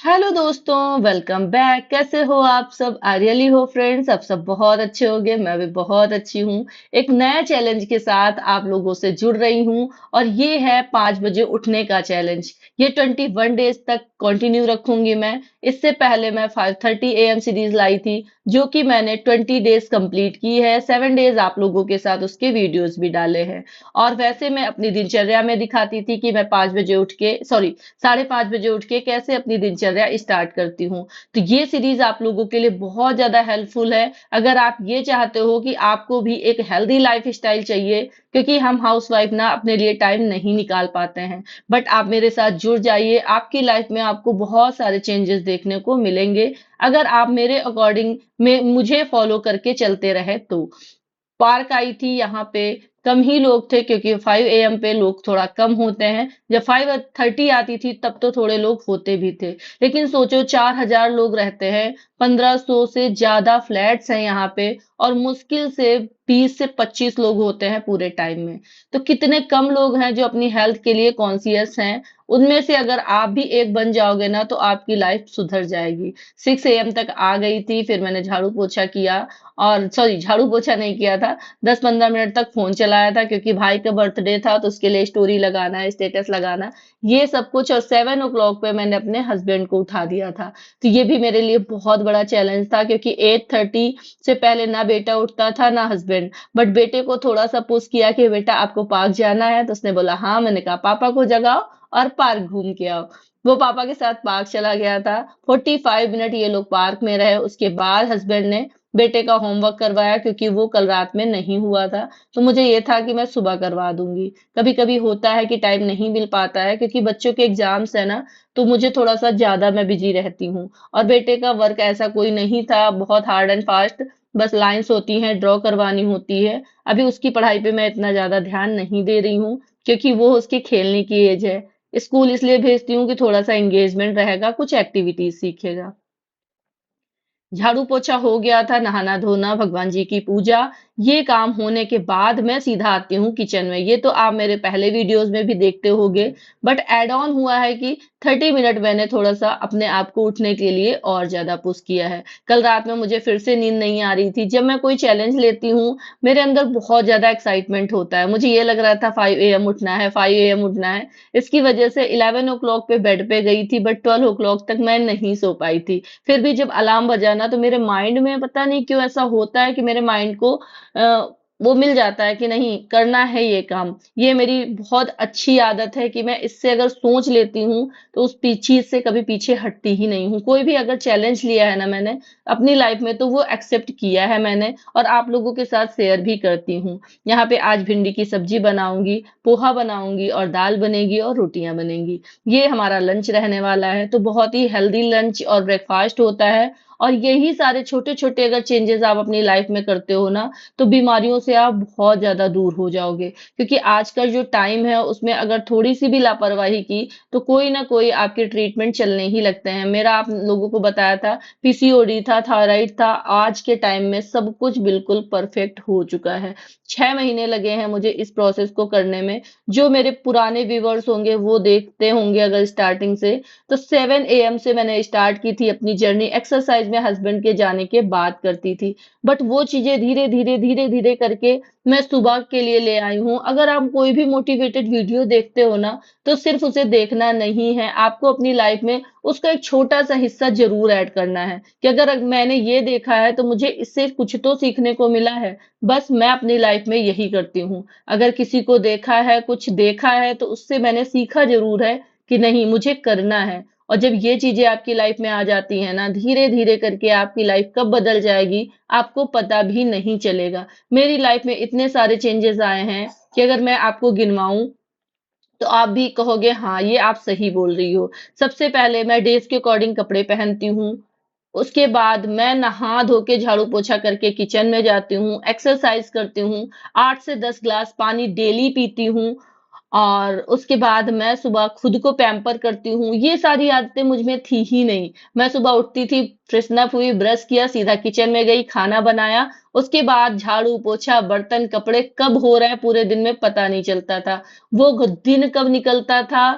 Hello दोस्तों, welcome back. कैसे हो आप सब? आई रियली हो फ्रेंड्स, आप सब बहुत अच्छे होंगे। मैं भी बहुत अच्छी हूँ। एक नया चैलेंज के साथ आप लोगों से जुड़ रही हूँ और ये है 5 बजे उठने का चैलेंज। ये 21 डेज तक कंटिन्यू रखूंगी मैं। इससे पहले मैं 5:30 AM सीरीज लाई थी, जो कि मैंने 20 डेज कंप्लीट की है। 7 डेज आप लोगों के साथ उसके वीडियोस भी डाले हैं। और वैसे मैं अपनी दिनचर्या में दिखाती थी कि मैं 5 बजे उठ के, सॉरी, 5:30 बजे उठ के कैसे अपनी दिनचर्या स्टार्ट करती हूँ। तो ये सीरीज आप लोगों के लिए बहुत ज्यादा हेल्पफुल है। अगर आप ये चाहते हो कि आपको भी एक हेल्दी लाइफ स्टाइल चाहिए, क्योंकि हम हाउसवाइफ ना अपने लिए टाइम नहीं निकाल पाते हैं, बट आप मेरे साथ जुड़ जाइए। आपकी लाइफ में आपको बहुत सारे चेंजेस देखने को मिलेंगे अगर आप मेरे अकॉर्डिंग में मुझे फॉलो करके चलते रहे तो। पार्क आई थी यहाँ पे। कम ही लोग थे क्योंकि 5 AM पे लोग थोड़ा कम होते हैं। जब 5:30 आती थी तब तो थोड़े लोग होते भी थे। लेकिन सोचो, 4,000 लोग रहते हैं। 1,500 से ज्यादा फ्लैट्स हैं यहाँ पे। और मुश्किल से 20 से 25 लोग होते हैं पूरे टाइम में। तो कितने कम लोग हैं जो अपनी हेल्थ के लिए कॉन्शियस हैं। उनमें से अगर आप भी एक बन जाओगे ना तो आपकी लाइफ सुधर जाएगी। 6 AM तक आ गई थी, फिर मैंने झाड़ू पोछा किया। और सॉरी, झाड़ू पोछा नहीं किया था। 10-15 मिनट तक फोन चलाया था क्योंकि भाई का बर्थडे था, तो उसके लिए स्टोरी लगाना है, स्टेटस लगाना है, ये सब कुछ। और 7 o'clock पे मैंने अपने हस्बैंड को उठा दिया था। तो ये भी मेरे लिए बहुत बड़ा चैलेंज था क्योंकि 8:30 से पहले ना बेटा उठता था ना हस्बैंड। बट बेटे को थोड़ा सा पुश किया कि बेटा आपको पार्क जाना है, तो उसने बोला हाँ। मैंने कहा पापा को जगाओ और पार्क घूम के आओ। वो पापा के साथ पार्क चला गया था। 45 मिनट ये लोग पार्क में रहे। उसके बाद हस्बैंड ने बेटे का होमवर्क करवाया क्योंकि वो कल रात में नहीं हुआ था। तो मुझे ये था कि मैं सुबह करवा दूंगी। कभी कभी होता है कि टाइम नहीं मिल पाता है क्योंकि बच्चों के एग्जाम्स है ना। तो मुझे थोड़ा सा ज्यादा मैं बिजी रहती हूँ। और बेटे का वर्क ऐसा कोई नहीं था बहुत हार्ड एंड फास्ट। बस लाइंस होती हैं, ड्रॉ करवानी होती है। अभी उसकी पढ़ाई पे मैं इतना ज्यादा ध्यान नहीं दे रही हूँ क्योंकि वो उसकी खेलने की एज है। स्कूल इसलिए भेजती हूँ कि थोड़ा सा एंगेजमेंट रहेगा, कुछ एक्टिविटीज सीखेगा। झाड़ू पोछा हो गया था, नहाना धोना, भगवान जी की पूजा, ये काम होने के बाद मैं सीधा आती हूँ किचन में। ये तो आप मेरे पहले वीडियोस में भी देखते होंगे। बट एड ऑन हुआ है कि 30 मिनट मैंने थोड़ा सा अपने आप को उठने के लिए और ज्यादा पुश किया है। कल रात में मुझे फिर से नींद नहीं आ रही थी। जब मैं कोई चैलेंज लेती हूँ, मेरे अंदर बहुत ज्यादा एक्साइटमेंट होता है। मुझे ये लग रहा था 5 AM उठना है, 5 AM उठना है। इसकी वजह से 11 o'clock पे बेड पे गई थी, बट 12 o'clock तक मैं नहीं सो पाई थी। फिर भी जब अलार्म बजा ना, तो मेरे माइंड में पता नहीं क्यों ऐसा होता है कि मेरे माइंड को वो मिल जाता है कि नहीं, करना है ये काम। ये मेरी बहुत अच्छी आदत है कि मैं इससे अगर सोच लेती हूँ तो उस चीज से कभी पीछे हटती ही नहीं हूँ। कोई भी अगर चैलेंज लिया है ना मैंने अपनी लाइफ में, तो वो एक्सेप्ट किया है मैंने और आप लोगों के साथ शेयर भी करती हूँ। यहाँ पे आज भिंडी की सब्जी बनाऊंगी, पोहा बनाऊंगी और दाल बनेगी और रोटियां बनेंगी। ये हमारा लंच रहने वाला है। तो बहुत ही हेल्दी लंच और ब्रेकफास्ट होता है। और यही सारे छोटे छोटे अगर चेंजेस आप अपनी लाइफ में करते हो ना, तो बीमारियों से आप बहुत ज्यादा दूर हो जाओगे। क्योंकि आज का जो टाइम है उसमें अगर थोड़ी सी भी लापरवाही की, तो कोई ना कोई आपके ट्रीटमेंट चलने ही लगते हैं। मेरा आप लोगों को बताया था, पीसीओडी था, थायराइड था। आज के टाइम में सब कुछ बिल्कुल परफेक्ट हो चुका है। 6 महीने लगे हैं मुझे इस प्रोसेस को करने में। जो मेरे पुराने व्यूवर्स होंगे वो देखते होंगे अगर स्टार्टिंग से, तो 7 AM से मैंने स्टार्ट की थी अपनी जर्नी। एक्सरसाइज में हस्बैंड के जाने के बाद करती थी। बट वो चीजें धीरे धीरे धीरे धीरे करके मैं सुबह के लिए ले आई हूँ। अगर आप कोई भी मोटिवेटेड वीडियो देखते हो ना, तो सिर्फ उसे देखना नहीं है, आपको अपनी लाइफ में उसका एक छोटा सा हिस्सा जरूर ऐड करना है कि अगर मैंने ये देखा है तो मुझे इससे कुछ तो सीखने को मिला है। बस मैं अपनी लाइफ में यही करती हूँ। अगर किसी को देखा है, कुछ देखा है, तो उससे मैंने सीखा जरूर है कि नहीं, मुझे करना है। और जब ये चीजें आपकी लाइफ में आ जाती है ना, धीरे धीरे करके आपकी लाइफ कब बदल जाएगी आपको पता भी नहीं चलेगा। मेरी लाइफ में इतने सारे चेंजेस आए हैं कि अगर मैं आपको गिनवाऊं तो आप भी कहोगे हाँ, ये आप सही बोल रही हो। सबसे पहले मैं डेज के अकॉर्डिंग कपड़े पहनती हूँ। उसके बाद मैं नहा धो के झाड़ू पोछा करके किचन में जाती हूँ, एक्सरसाइज करती हूँ, 8 से 10 ग्लास पानी डेली पीती हूँ। और उसके बाद मैं सुबह खुद को पैम्पर करती हूँ। ये सारी आदतें मुझ में थी ही नहीं। मैं सुबह उठती थी, फ्रेशन अप हुई, ब्रश किया, सीधा किचन में गई, खाना बनाया। उसके बाद झाड़ू पोछा, बर्तन, कपड़े कब हो रहा है पूरे दिन में पता नहीं चलता था। वो दिन कब निकलता था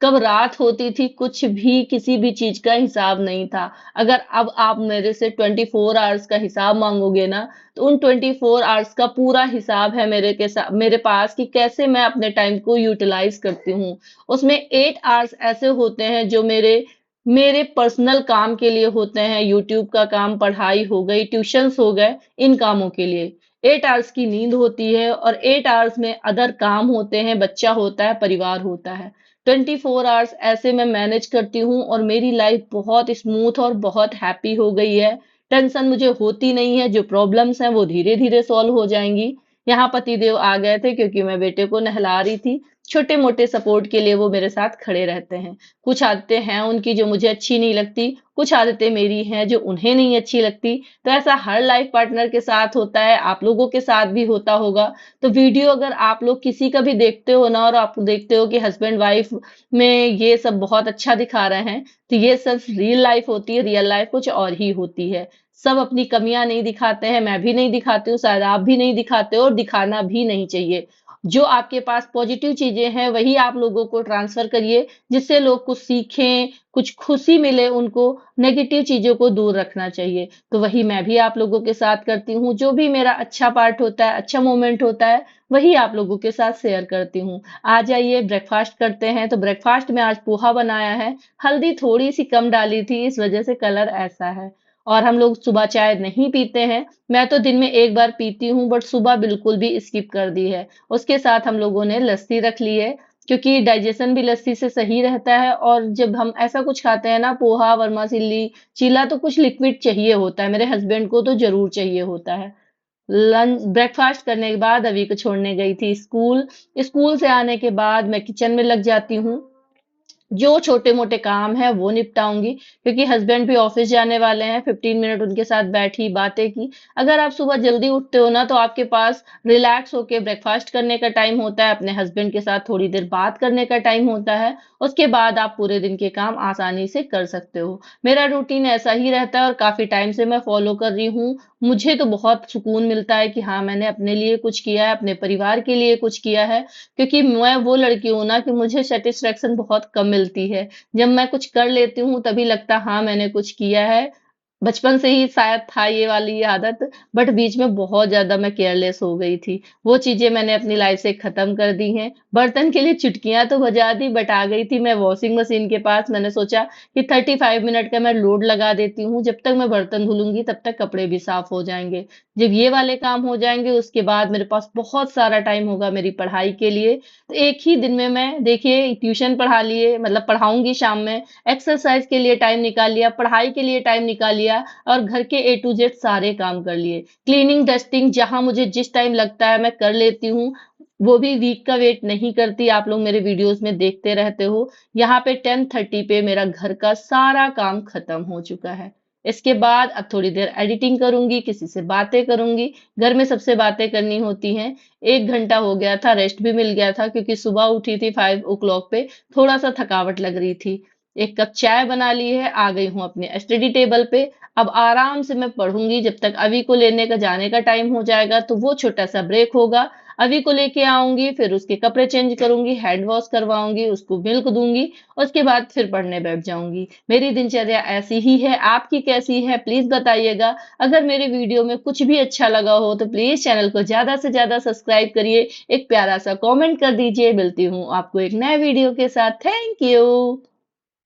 कब रात होती थी, कुछ भी किसी भी चीज का हिसाब नहीं था। अगर अब आप मेरे से 24 आवर्स का हिसाब मांगोगे ना, तो उन 24 आवर्स का पूरा हिसाब है मेरे पास कि कैसे मैं अपने टाइम को यूटिलाइज करती हूँ। उसमें 8 आवर्स ऐसे होते हैं जो मेरे मेरे पर्सनल काम के लिए होते हैं, यूट्यूब का काम, पढ़ाई हो गई, ट्यूशंस हो गए, इन कामों के लिए। 8 आवर्स की नींद होती है और 8 आवर्स में अदर काम होते हैं, बच्चा होता है, परिवार होता है। 24 आवर्स ऐसे मैं मैनेज करती हूँ और मेरी लाइफ बहुत स्मूथ और बहुत हैप्पी हो गई है। टेंशन मुझे होती नहीं है, जो प्रॉब्लम्स हैं वो धीरे धीरे सॉल्व हो जाएंगी। यहाँ पतिदेव आ गए थे क्योंकि मैं बेटे को नहला रही थी। छोटे मोटे सपोर्ट के लिए वो मेरे साथ खड़े रहते हैं। कुछ आदतें हैं उनकी जो मुझे अच्छी नहीं लगती, कुछ आदतें मेरी हैं जो उन्हें नहीं अच्छी लगती। तो ऐसा हर लाइफ पार्टनर के साथ होता है, आप लोगों के साथ भी होता होगा। तो वीडियो अगर आप लोग किसी का भी देखते हो ना, और आप देखते हो कि हस्बैंड वाइफ में ये सब बहुत अच्छा दिखा रहे हैं, तो ये सब रियल लाइफ होती है। रियल लाइफ कुछ और ही होती है। सब अपनी कमियां नहीं दिखाते हैं, मैं भी नहीं दिखाती हूँ, शायद आप भी नहीं दिखाते हो, और दिखाना भी नहीं चाहिए। जो आपके पास पॉजिटिव चीजें हैं वही आप लोगों को ट्रांसफर करिए, जिससे लोग कुछ सीखें, कुछ खुशी मिले उनको। नेगेटिव चीजों को दूर रखना चाहिए। तो वही मैं भी आप लोगों के साथ करती हूँ। जो भी मेरा अच्छा पार्ट होता है, अच्छा मोमेंट होता है, वही आप लोगों के साथ शेयर करती हूँ। आ जाइए, ब्रेकफास्ट करते हैं। तो ब्रेकफास्ट में आज पोहा बनाया है। हल्दी थोड़ी सी कम डाली थी, इस वजह से कलर ऐसा है। और हम लोग सुबह चाय नहीं पीते हैं। मैं तो दिन में एक बार पीती हूँ, बट सुबह बिल्कुल भी स्किप कर दी है। उसके साथ हम लोगों ने लस्सी रख ली है, क्योंकि डाइजेशन भी लस्सी से सही रहता है। और जब हम ऐसा कुछ खाते हैं ना, पोहा, वर्मासिल्ली, चीला, तो कुछ लिक्विड चाहिए होता है। मेरे हस्बैंड को तो जरूर चाहिए होता है। लंच ब्रेकफास्ट करने के बाद अभी को छोड़ने गई थी स्कूल। स्कूल से आने के बाद मैं किचन में लग जाती हूँ। जो छोटे मोटे काम है वो निपटाऊंगी, क्योंकि हस्बैंड भी ऑफिस जाने वाले हैं। 15 मिनट उनके साथ बैठी, बातें की। अगर आप सुबह जल्दी उठते हो ना, तो आपके पास रिलैक्स होके ब्रेकफास्ट करने का टाइम होता है, अपने हस्बैंड के साथ थोड़ी देर बात करने का टाइम होता है। उसके बाद आप पूरे दिन के काम आसानी से कर सकते हो। मेरा रूटीन ऐसा ही रहता है और काफी टाइम से मैं फॉलो कर रही हूँ। मुझे तो बहुत सुकून मिलता है कि हाँ, मैंने अपने लिए कुछ किया है, अपने परिवार के लिए कुछ किया है। क्योंकि मैं वो लड़की हूँ ना कि मुझे सेटिस्फेक्शन बहुत कम मिलती है। जब मैं कुछ कर लेती हूँ तभी लगता हाँ, मैंने कुछ किया है। बचपन से ही शायद था ये वाली आदत, बट बीच में बहुत ज्यादा मैं केयरलेस हो गई थी। वो चीजें मैंने अपनी लाइफ से खत्म कर दी हैं। बर्तन के लिए चुटकियां तो बजा दी, बट आ गई थी मैं वॉशिंग मशीन के पास। मैंने सोचा कि 35 मिनट का मैं लोड लगा देती हूँ, जब तक मैं बर्तन धुलूंगी तब तक कपड़े भी साफ हो जाएंगे। जब ये वाले काम हो जाएंगे उसके बाद मेरे पास बहुत सारा टाइम होगा मेरी पढ़ाई के लिए। तो एक ही दिन में मैं, देखिए, ट्यूशन पढ़ा लिए, मतलब पढ़ाऊंगी शाम में, एक्सरसाइज के लिए टाइम निकाल लिया, पढ़ाई के लिए टाइम निकाल लिया, और घर के A to Z सारे काम कर लिए। क्लीनिंग डस्टिंग जहां मुझे जिस टाइम लगता है मैं कर लेती हूँ। वो भी वीक का वेट नहीं करती। आप लोग मेरे वीडियोस में देखते रहते हो। यहाँ पे 10:30 पे मेरा घर का सारा काम खत्म हो चुका है। इसके बाद अब थोड़ी देर एडिटिंग करूंगी, किसी से बातें करूंगी। घर में सबसे बातें करनी होती हैं। 1 घंटा हो गया था, रेस्ट भी मिल गया था, क्योंकि सुबह उठी थी 5 o'clock पे। थोड़ा सा थकावट लग रही थी। एक कप चाय बना ली है, आ गई हूँ अपने स्टडी टेबल पे। अब आराम से मैं पढ़ूंगी जब तक अभी को लेने का जाने का टाइम हो जाएगा, तो वो छोटा सा ब्रेक होगा। अभी को लेके आऊंगी, फिर उसके कपड़े चेंज करूंगी, हैंड वॉश करवाऊंगी, उसको मिल्क दूंगी। उसके बाद फिर पढ़ने बैठ जाऊंगी। मेरी दिनचर्या ऐसी ही है। आपकी कैसी है प्लीज बताइएगा। अगर मेरे वीडियो में कुछ भी अच्छा लगा हो तो प्लीज चैनल को ज्यादा से ज्यादा सब्सक्राइब करिए, एक प्यारा सा कमेंट कर दीजिए। मिलती हूँ आपको एक नए वीडियो के साथ। Thank you.